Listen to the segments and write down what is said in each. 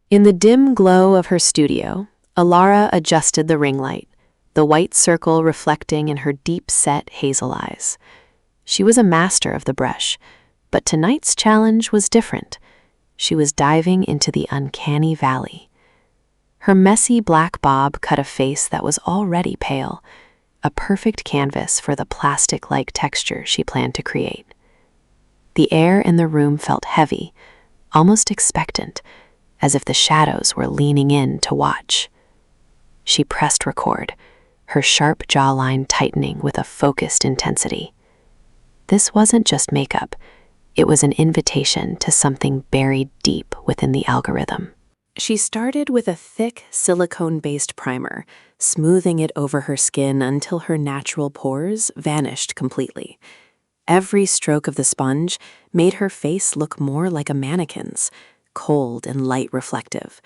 In the dim glow of her studio, Alara adjusted the ring light, the white circle reflecting in her deep-set hazel eyes. She was a master of the brush, but tonight's challenge was different. She was diving into the uncanny valley. Her messy black bob cut a face that was already pale, a perfect canvas for the plastic-like texture she planned to create. The air in the room felt heavy, almost expectant, as if the shadows were leaning in to watch. She pressed record, her sharp jawline tightening with a focused intensity. This wasn't just makeup. It was an invitation to something buried deep within the algorithm. She started with a thick, silicone-based primer, smoothing it over her skin until her natural pores vanished completely. Every stroke of the sponge made her face look more like a mannequin's, cold and light reflective.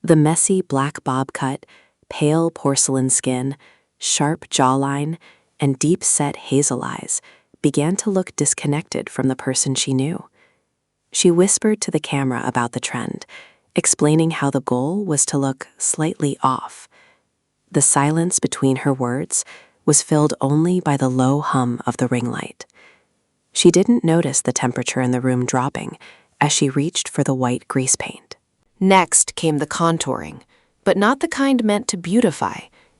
The messy black bob cut, pale porcelain skin, sharp jawline, and deep-set hazel eyes began to look disconnected from the person she knew. She whispered to the camera about the trend, explaining how the goal was to look slightly off. The silence between her words was filled only by the low hum of the ring light. She didn't notice the temperature in the room dropping as she reached for the white grease paint. Next came the contouring, but not the kind meant to beautify.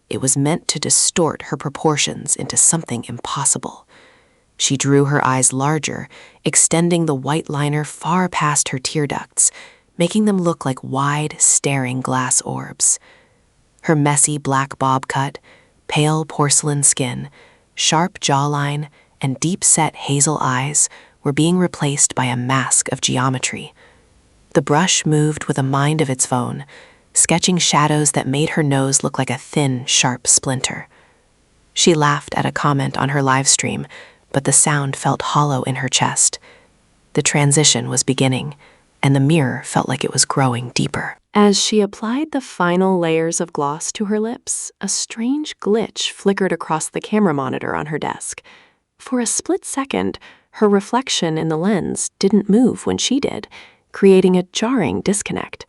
It was meant to distort her proportions into something impossible. She drew her eyes larger, extending the white liner far past her tear ducts, making them look like wide, staring glass orbs. Her messy black bob cut, pale porcelain skin, sharp jawline, and deep-set hazel eyes were being replaced by a mask of geometry. The brush moved with a mind of its own, sketching shadows that made her nose look like a thin, sharp splinter. She laughed at a comment on her live stream, but the sound felt hollow in her chest. The transition was beginning, and the mirror felt like it was growing deeper. As she applied the final layers of gloss to her lips, a strange glitch flickered across the camera monitor on her desk. For a split second, her reflection in the lens didn't move when she did, creating a jarring disconnect.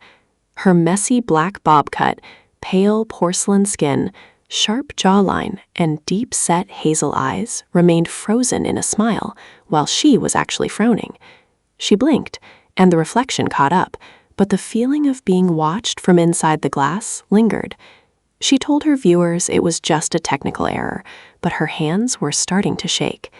Her messy black bob cut, pale porcelain skin, sharp jawline, and deep-set hazel eyes remained frozen in a smile, while she was actually frowning. She blinked, and the reflection caught up, but the feeling of being watched from inside the glass lingered. She told her viewers it was just a technical error, but her hands were starting to shake.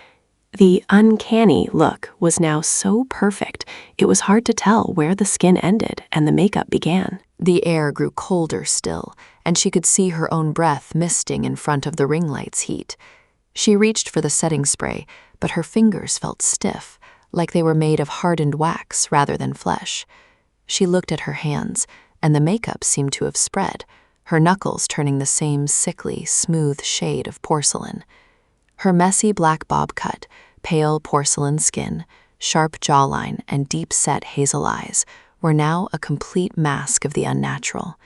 The uncanny look was now so perfect, it was hard to tell where the skin ended and the makeup began. The air grew colder still, and she could see her own breath misting in front of the ring light's heat. She reached for the setting spray, but her fingers felt stiff, like they were made of hardened wax rather than flesh. She looked at her hands, and the makeup seemed to have spread, her knuckles turning the same sickly, smooth shade of porcelain. Her messy black bob cut, pale porcelain skin, sharp jawline, and deep-set hazel eyes were now a complete mask of the unnatural.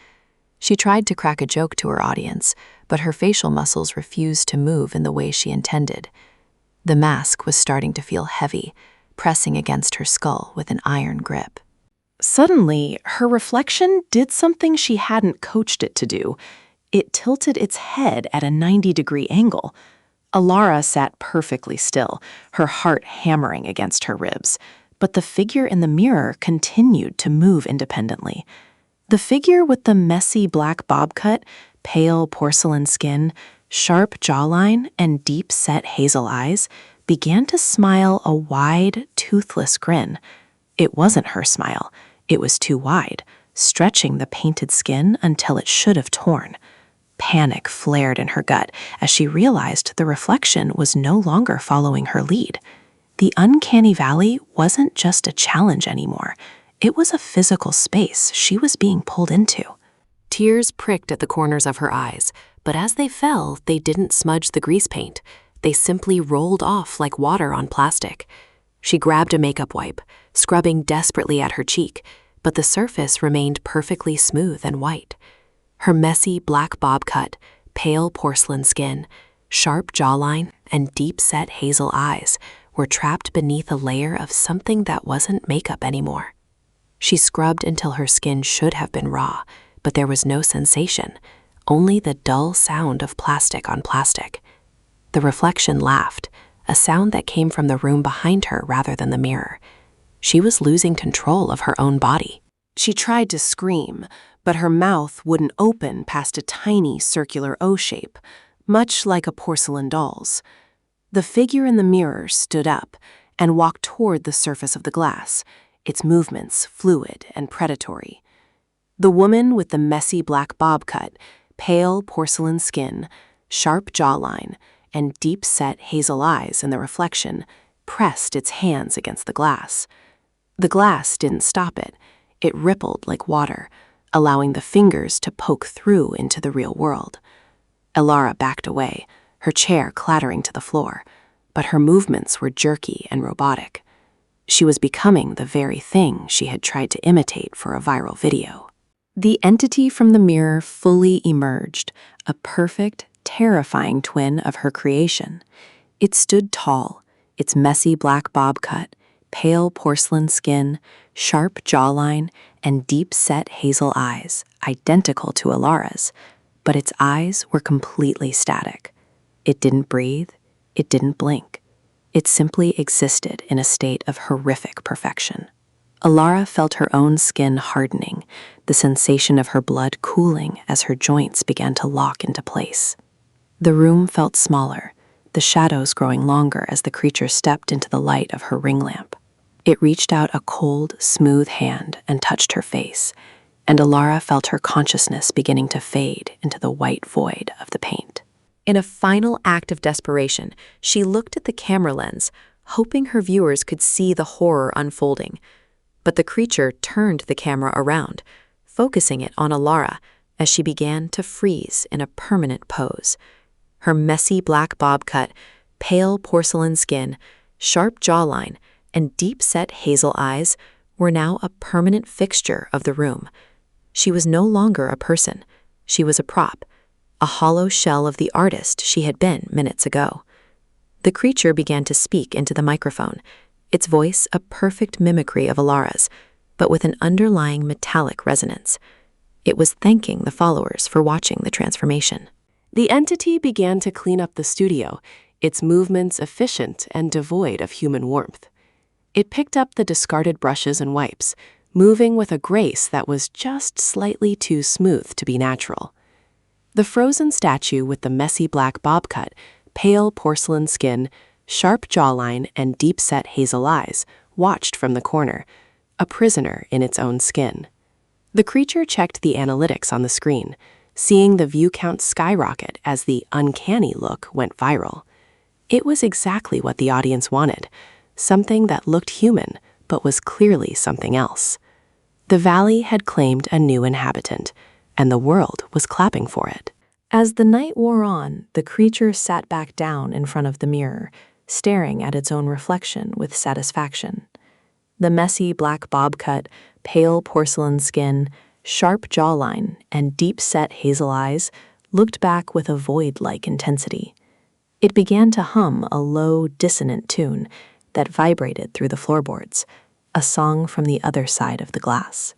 She tried to crack a joke to her audience, but her facial muscles refused to move in the way she intended. The mask was starting to feel heavy, pressing against her skull with an iron grip. Suddenly, her reflection did something she hadn't coached it to do. It tilted its head at a 90-degree angle. Alara sat perfectly still, her heart hammering against her ribs, but the figure in the mirror continued to move independently. The figure with the messy black bob cut, pale porcelain skin, sharp jawline, and deep-set hazel eyes began to smile a wide, toothless grin. It wasn't her smile. It was too wide, stretching the painted skin until it should have torn. Panic flared in her gut as she realized the reflection was no longer following her lead. The uncanny valley wasn't just a challenge anymore. It was a physical space she was being pulled into. Tears pricked at the corners of her eyes, but as they fell, they didn't smudge the grease paint. They simply rolled off like water on plastic. She grabbed a makeup wipe, scrubbing desperately at her cheek, but the surface remained perfectly smooth and white. Her messy black bob cut, pale porcelain skin, sharp jawline, and deep-set hazel eyes were trapped beneath a layer of something that wasn't makeup anymore. She scrubbed until her skin should have been raw, but there was no sensation, only the dull sound of plastic on plastic. The reflection laughed, a sound that came from the room behind her rather than the mirror. She was losing control of her own body. She tried to scream, but her mouth wouldn't open past a tiny circular O shape, much like a porcelain doll's. The figure in the mirror stood up and walked toward the surface of the glass, its movements fluid and predatory. The woman with the messy black bob cut, pale porcelain skin, sharp jawline, and deep-set hazel eyes in the reflection pressed its hands against the glass. The glass didn't stop it. It rippled like water, allowing the fingers to poke through into the real world. Elara backed away, her chair clattering to the floor, but her movements were jerky and robotic. She was becoming the very thing she had tried to imitate for a viral video. The entity from the mirror fully emerged, a perfect, terrifying twin of her creation. It stood tall, its messy black bob cut, pale porcelain skin, sharp jawline, and deep-set hazel eyes, identical to Elara's, but its eyes were completely static. It didn't breathe, it didn't blink. It simply existed in a state of horrific perfection. Elara felt her own skin hardening, the sensation of her blood cooling as her joints began to lock into place. The room felt smaller, the shadows growing longer as the creature stepped into the light of her ring lamp. It reached out a cold, smooth hand and touched her face, and Elara felt her consciousness beginning to fade into the white void of the paint. In a final act of desperation, she looked at the camera lens, hoping her viewers could see the horror unfolding. But the creature turned the camera around, focusing it on Elara as she began to freeze in a permanent pose. Her messy black bob cut, pale porcelain skin, sharp jawline, and deep-set hazel eyes were now a permanent fixture of the room. She was no longer a person. She was a prop, a hollow shell of the artist she had been minutes ago. The creature began to speak into the microphone, its voice a perfect mimicry of Elara's, but with an underlying metallic resonance. It was thanking the followers for watching the transformation. The entity began to clean up the studio, its movements efficient and devoid of human warmth. It picked up the discarded brushes and wipes, moving with a grace that was just slightly too smooth to be natural. The frozen statue with the messy black bob cut, pale porcelain skin, sharp jawline, and deep-set hazel eyes watched from the corner, a prisoner in its own skin. The creature checked the analytics on the screen, seeing the view count skyrocket as the uncanny look went viral. It was exactly what the audience wanted, something that looked human but was clearly something else. The valley had claimed a new inhabitant, and the world was clapping for it. As the night wore on, the creature sat back down in front of the mirror, staring at its own reflection with satisfaction. The messy black bob cut, pale porcelain skin, sharp jawline, and deep-set hazel eyes looked back with a void-like intensity. It began to hum a low, dissonant tune that vibrated through the floorboards, a song from the other side of the glass.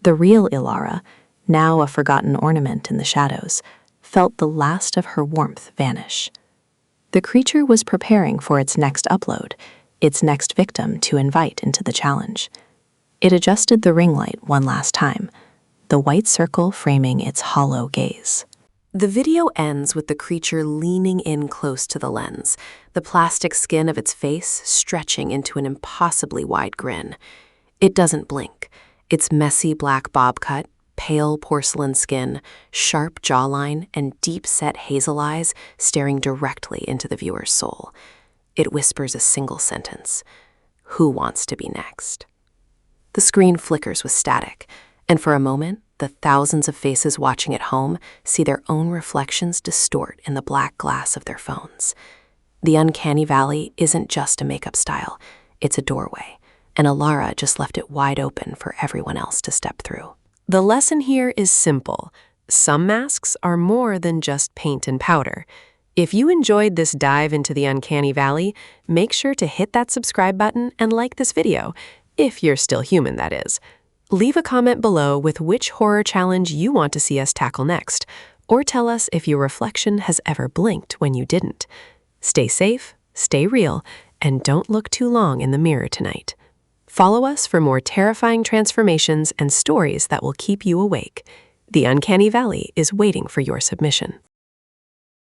The real Elara, now a forgotten ornament in the shadows, felt the last of her warmth vanish. The creature was preparing for its next upload, its next victim to invite into the challenge. It adjusted the ring light one last time, the white circle framing its hollow gaze. The video ends with the creature leaning in close to the lens, the plastic skin of its face stretching into an impossibly wide grin. It doesn't blink. Its messy black bob cut, pale porcelain skin, sharp jawline, and deep-set hazel eyes staring directly into the viewer's soul. It whispers a single sentence: "Who wants to be next?" The screen flickers with static, and for a moment, the thousands of faces watching at home see their own reflections distort in the black glass of their phones. The uncanny valley isn't just a makeup style, it's a doorway, and Elara just left it wide open for everyone else to step through. The lesson here is simple. Some masks are more than just paint and powder. If you enjoyed this dive into the uncanny valley, make sure to hit that subscribe button and like this video, if you're still human, that is. Leave a comment below with which horror challenge you want to see us tackle next, or tell us if your reflection has ever blinked when you didn't. Stay safe, stay real, and don't look too long in the mirror tonight. Follow us for more terrifying transformations and stories that will keep you awake. The Uncanny Valley is waiting for your submission.